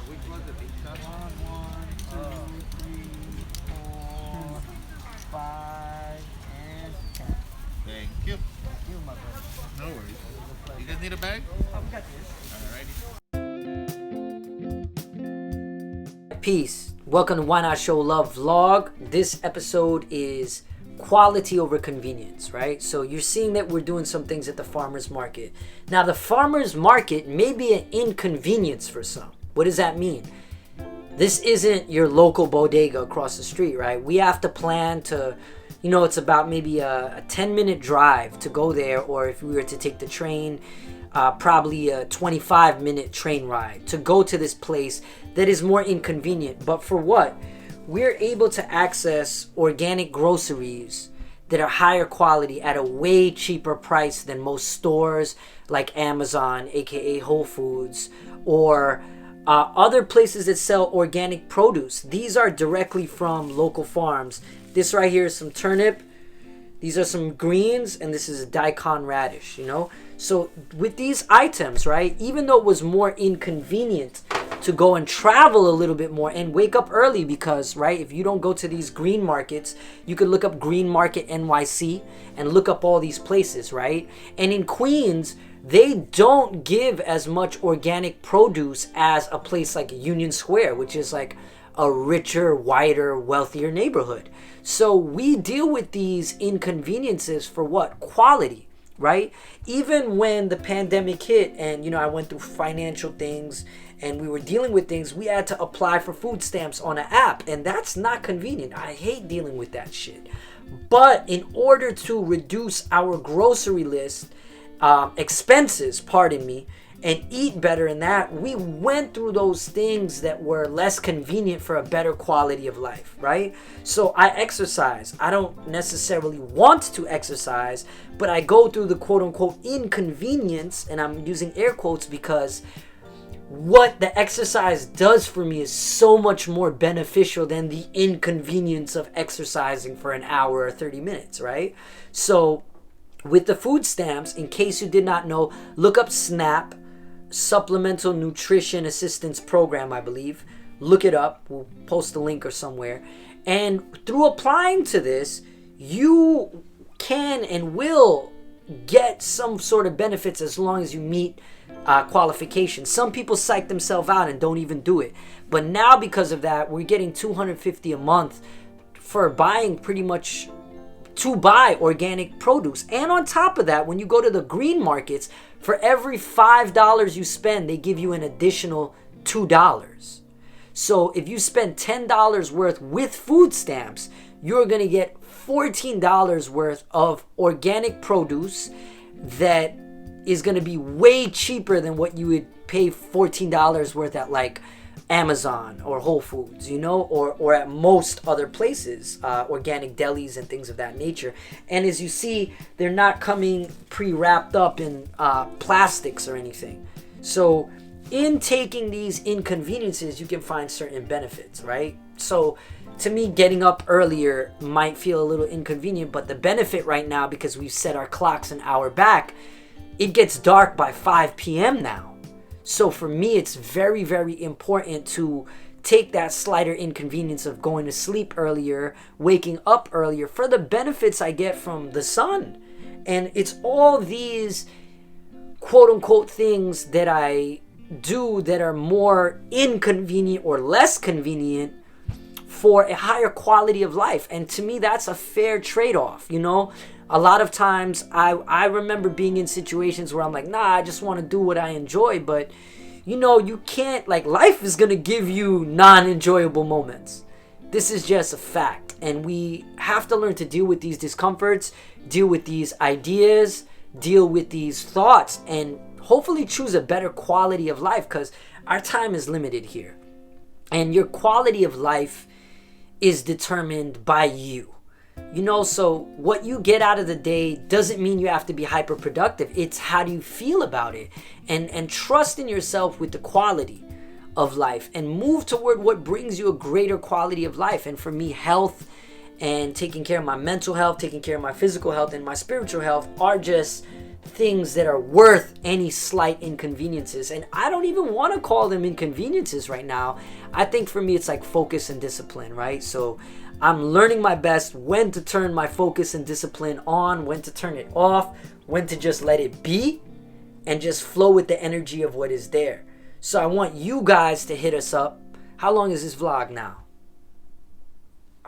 Which was the big shot? One, two, three, four, 5, and 10. Thank you. Thank you, my brother. No worries. It was a You pleasure. guys need a bag? Oh, we got this. Alrighty. Peace. Welcome to Why Not Show Love Vlog. This episode is quality over convenience, right? So you're seeing that we're doing some things at the farmer's market. Now, the farmer's market may be an inconvenience for some. What does that mean? This isn't your local bodega across the street, right? We have to plan to, it's about maybe a 10-minute drive to go there, or if we were to take the train, probably a 25-minute train ride to go to this place that is more inconvenient. But for what? We're able to access organic groceries that are higher quality at a way cheaper price than most stores like Amazon, aka Whole Foods, or other places that sell organic produce. These are directly from local farms. This right here is some turnip. These are some greens, and this is a daikon radish, So with these items, right, even though it was more inconvenient to go and travel a little bit more and wake up early because, right, if you don't go to these green markets, you could look up Green Market NYC and look up all these places, right? And in Queens, they don't give as much organic produce as a place like Union Square, which is like a richer, wider, wealthier neighborhood. So we deal with these inconveniences for what? Quality, right? Even when the pandemic hit and, I went through financial things and we were dealing with things, we had to apply for food stamps on an app, and that's not convenient. I hate dealing with that shit. But in order to reduce our grocery list, expenses, and eat better in that, we went through those things that were less convenient for a better quality of life, right? So I exercise. I don't necessarily want to exercise, but I go through the quote unquote inconvenience, and I'm using air quotes because what the exercise does for me is so much more beneficial than the inconvenience of exercising for an hour or 30 minutes, right? So with the food stamps, in case you did not know, look up SNAP, Supplemental Nutrition Assistance Program, I believe. Look it up. We'll post a link or somewhere. And through applying to this, you can and will get some sort of benefits as long as you meet qualifications. Some people psych themselves out and don't even do it. But now because of that, we're getting $250 a month for buying pretty much to buy organic produce. And on top of that, when you go to the green markets, for every $5 you spend, they give you an additional $2. So if you spend $10 worth with food stamps, you're going to get $14 worth of organic produce that is going to be way cheaper than what you would pay $14 worth at like Amazon or Whole Foods, or at most other places, organic delis and things of that nature. And as you see, they're not coming pre-wrapped up in plastics or anything. So in taking these inconveniences, you can find certain benefits, right? So to me, getting up earlier might feel a little inconvenient, but the benefit right now, because we've set our clocks an hour back, it gets dark by 5 p.m. now. So for me, it's very, very important to take that slighter inconvenience of going to sleep earlier, waking up earlier, for the benefits I get from the sun. And it's all these quote unquote things that I do that are more inconvenient or less convenient for a higher quality of life. And to me, that's a fair trade-off, A lot of times I remember being in situations where I'm like, nah, I just want to do what I enjoy. But, you can't, life is going to give you non-enjoyable moments. This is just a fact. And we have to learn to deal with these discomforts, deal with these ideas, deal with these thoughts, and hopefully choose a better quality of life, because our time is limited here. And your quality of life is determined by you. So what you get out of the day doesn't mean you have to be hyper productive. It's how do you feel about it, and trust in yourself with the quality of life, and move toward what brings you a greater quality of life. And for me, health and taking care of my mental health, taking care of my physical health and my spiritual health are just things that are worth any slight inconveniences. And I don't even want to call them inconveniences right now. I think for me it's like focus and discipline, right? So I'm learning my best when to turn my focus and discipline on, when to turn it off, when to just let it be and just flow with the energy of what is there. So I want you guys to hit us up. How long is this vlog now?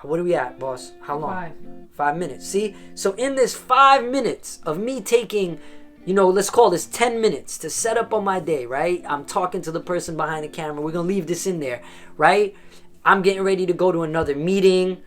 What are we at, boss? How long? 5 minutes. See? So in this 5 minutes of me taking, let's call this 10 minutes to set up on my day, right? I'm talking to the person behind the camera. We're going to leave this in there, right? I'm getting ready to go to another meeting.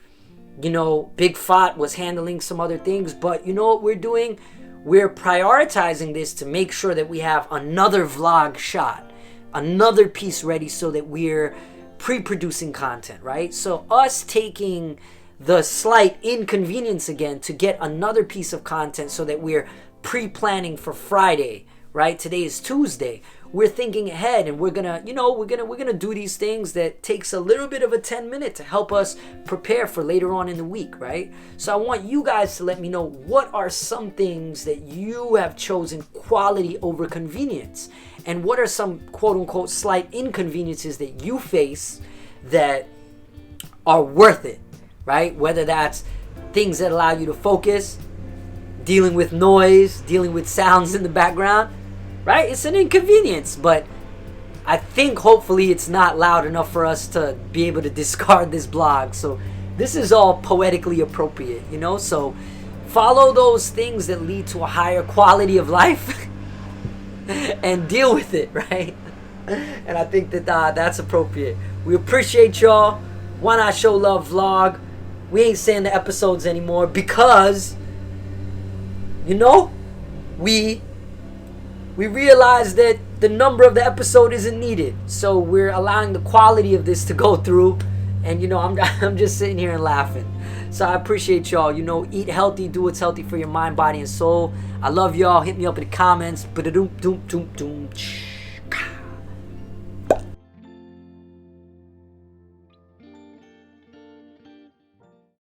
Big Fat was handling some other things. But you know what we're doing? We're prioritizing this to make sure that we have another vlog shot, another piece ready so that we're pre-producing content, right? So us taking the slight inconvenience again to get another piece of content so that we're pre-planning for Friday, right? Today is Tuesday. We're thinking ahead and we're gonna do these things that takes a little bit of a 10 minute to help us prepare for later on in the week, right? So I want you guys to let me know what are some things that you have chosen quality over convenience, and what are some quote unquote slight inconveniences that you face that are worth it, right? Whether that's things that allow you to focus, dealing with noise, dealing with sounds in the background, right? It's an inconvenience, but I think hopefully it's not loud enough for us to be able to discard this blog. So this is all poetically appropriate, So follow those things that lead to a higher quality of life and deal with it, right? And I think that that's appropriate. We appreciate y'all. Why Not Show Love vlog. We ain't saying the episodes anymore because, we realize that the number of the episode isn't needed. So we're allowing the quality of this to go through. And, I'm just sitting here and laughing. So I appreciate y'all. Eat healthy. Do what's healthy for your mind, body, and soul. I love y'all. Hit me up in the comments. Ba-da-doom, doom, doom, doom.